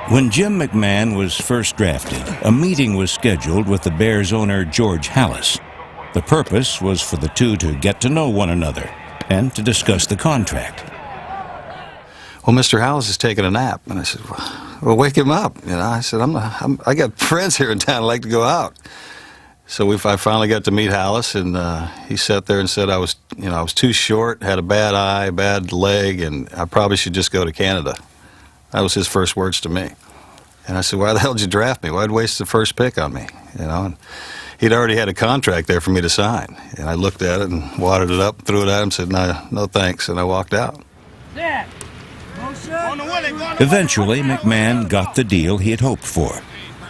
When Jim McMahon was first drafted, a meeting was scheduled with the Bears owner George Halas. The purpose was for the two to get to know one another and to discuss the contract. Well, Mr. Halas is taking a nap. And I said, well, wake him up. I said, I got friends here in town I'd like to go out. So I finally got to meet Halas, and he sat there and said I was too short, had a bad eye, bad leg, and I probably should just go to Canada. That was his first words to me. And I said, why the hell did you draft me? Why'd you waste the first pick on me? And he'd already had a contract there for me to sign. And I looked at it and wadded it up, threw it at him, said, no thanks, and I walked out. Eventually, McMahon got the deal he had hoped for.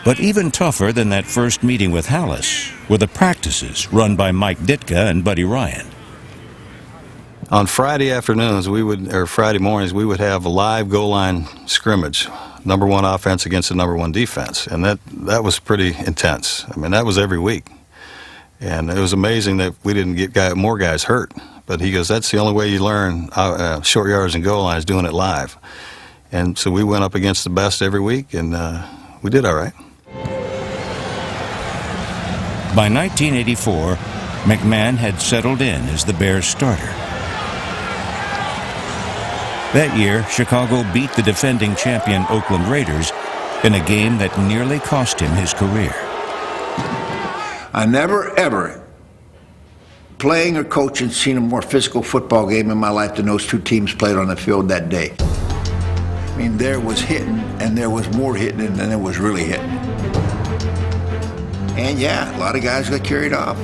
But even tougher than that first meeting with Halas were the practices run by Mike Ditka and Buddy Ryan. On Friday afternoons, Friday mornings, we would have a live goal line scrimmage, number one offense against the number one defense, and that was pretty intense. I mean, that was every week, and it was amazing that we didn't get more guys hurt. But he goes, that's the only way you learn short yards and goal lines, doing it live. And so we went up against the best every week, and we did all right. By 1984, McMahon had settled in as the Bears starter. That year, Chicago beat the defending champion Oakland Raiders in a game that nearly cost him his career. I never, ever, playing or coaching, seen a more physical football game in my life than those two teams played on the field that day. I mean, there was hitting, and there was more hitting than there was really hitting. And yeah, a lot of guys got carried off.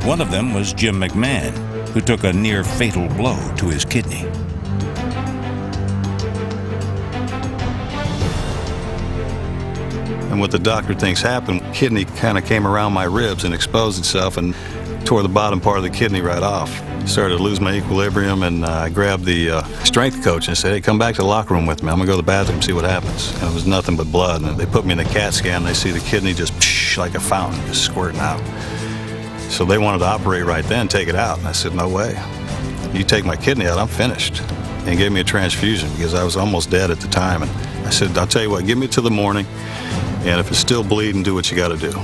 One of them was Jim McMahon, who took a near-fatal blow to his kidney. And what the doctor thinks happened, kidney kind of came around my ribs and exposed itself and tore the bottom part of the kidney right off. Started to lose my equilibrium, and I grabbed the strength coach and said, hey, come back to the locker room with me. I'm going to go to the bathroom and see what happens. And it was nothing but blood. And they put me in the CAT scan, and they see the kidney just like a fountain, just squirting out. So they wanted to operate right then, take it out. And I said, no way. You take my kidney out, I'm finished. And gave me a transfusion because I was almost dead at the time. And I said, I'll tell you what, give me till the morning, and if it's still bleeding, do what you got to do.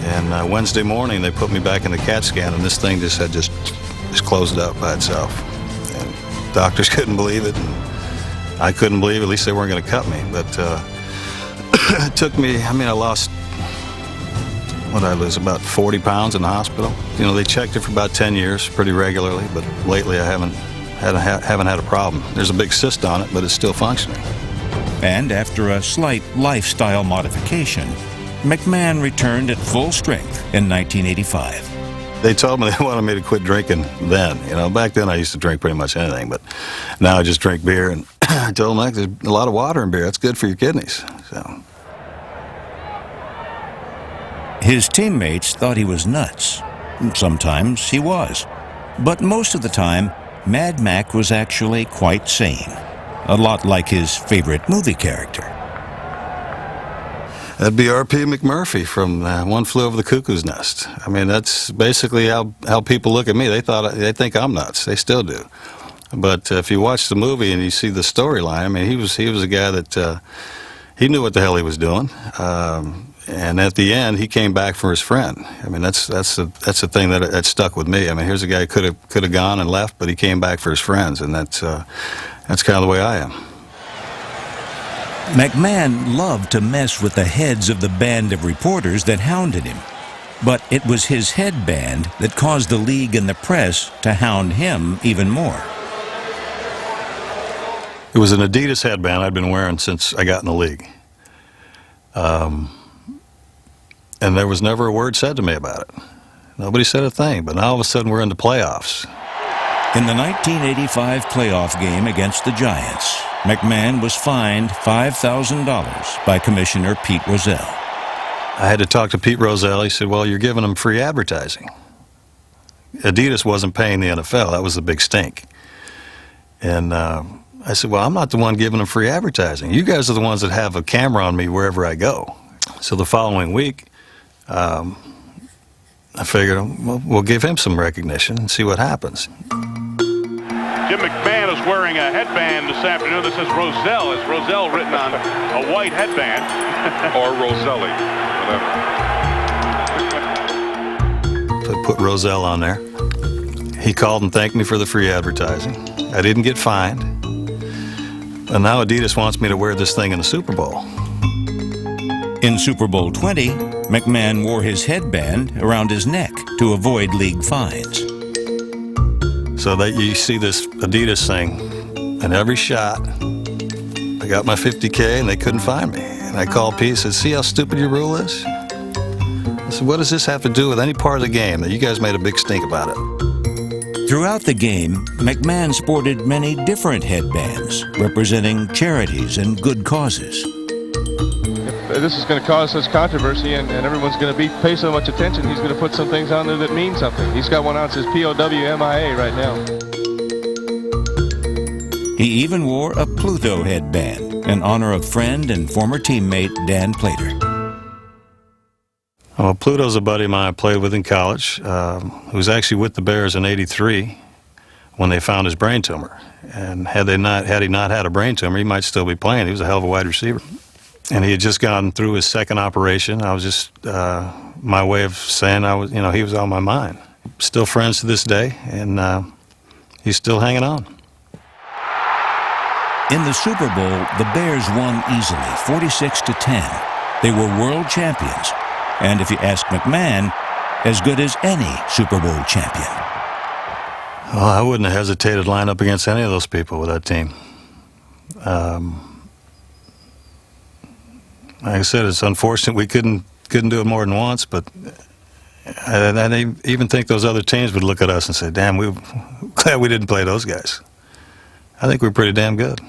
And Wednesday morning, they put me back in the CAT scan, and this thing just closed up by itself. And doctors couldn't believe it, and I couldn't believe it. At least they weren't going to cut me. But it took me, I lost, what did I lose, about 40 pounds in the hospital. They checked it for about 10 years pretty regularly, but lately I haven't had a problem. There's a big cyst on it, but it's still functioning. And after a slight lifestyle modification, McMahon returned at full strength in 1985. They told me they wanted me to quit drinking then. Back then I used to drink pretty much anything, but now I just drink beer. And I told them, there's a lot of water in beer. That's good for your kidneys. So. His teammates thought he was nuts. Sometimes he was. But most of the time, Mad Mac was actually quite sane. A lot like his favorite movie character. That'd be R.P. McMurphy from One Flew Over the Cuckoo's Nest. That's basically how people look at me. They think I'm nuts. They still do. But if you watch the movie and you see the storyline, he was a guy that he knew what the hell he was doing. And at the end, he came back for his friend. That's the thing that stuck with me. Here's a guy who could have gone and left, but he came back for his friends, and that's kind of the way I am. McMahon loved to mess with the heads of the band of reporters that hounded him. But it was his headband that caused the league and the press to hound him even more. It was an Adidas headband I'd been wearing since I got in the league. And there was never a word said to me about it. Nobody said a thing, but now all of a sudden we're in the playoffs. In the 1985 playoff game against the Giants, McMahon was fined $5,000 by Commissioner Pete Rozelle. I had to talk to Pete Rozelle. He said, well, you're giving them free advertising. Adidas wasn't paying the NFL. That was the big stink. And I said, well, I'm not the one giving them free advertising. You guys are the ones that have a camera on me wherever I go. So the following week, I figured, well, we'll give him some recognition and see what happens. Jim McMahon is wearing a headband this afternoon that says Roselle. It's Roselle written on a white headband. Or Roselli, whatever. Put Roselle on there. He called and thanked me for the free advertising. I didn't get fined. And now Adidas wants me to wear this thing in the Super Bowl. In Super Bowl 20, McMahon wore his headband around his neck to avoid league fines. So that you see this Adidas thing in every shot. I got my 50K and they couldn't find me. And I called Pete and said, see how stupid your rule is? I said, what does this have to do with any part of the game that you guys made a big stink about it? Throughout the game, McMahon sported many different headbands representing charities and good causes. This is going to cause such controversy, and everyone's going to pay so much attention, he's going to put some things on there that mean something. He's got one out that says POWMIA right now. He even wore a Pluto headband in honor of friend and former teammate Dan Plater. Well, Pluto's a buddy of mine I played with in college, who was actually with the Bears in '83 when they found his brain tumor. And had he not had a brain tumor, he might still be playing. He was a hell of a wide receiver. And he had just gone through his second operation. I was just, my way of saying he was on my mind. Still friends to this day, and he's still hanging on. In the Super Bowl, the Bears won easily, 46-10. They were world champions, and if you ask McMahon, as good as any Super Bowl champion. Well, I wouldn't have hesitated to line up against any of those people with that team. Like I said, it's unfortunate we couldn't do it more than once, but I even think those other teams would look at us and say, damn, we're glad we didn't play those guys. I think we're pretty damn good.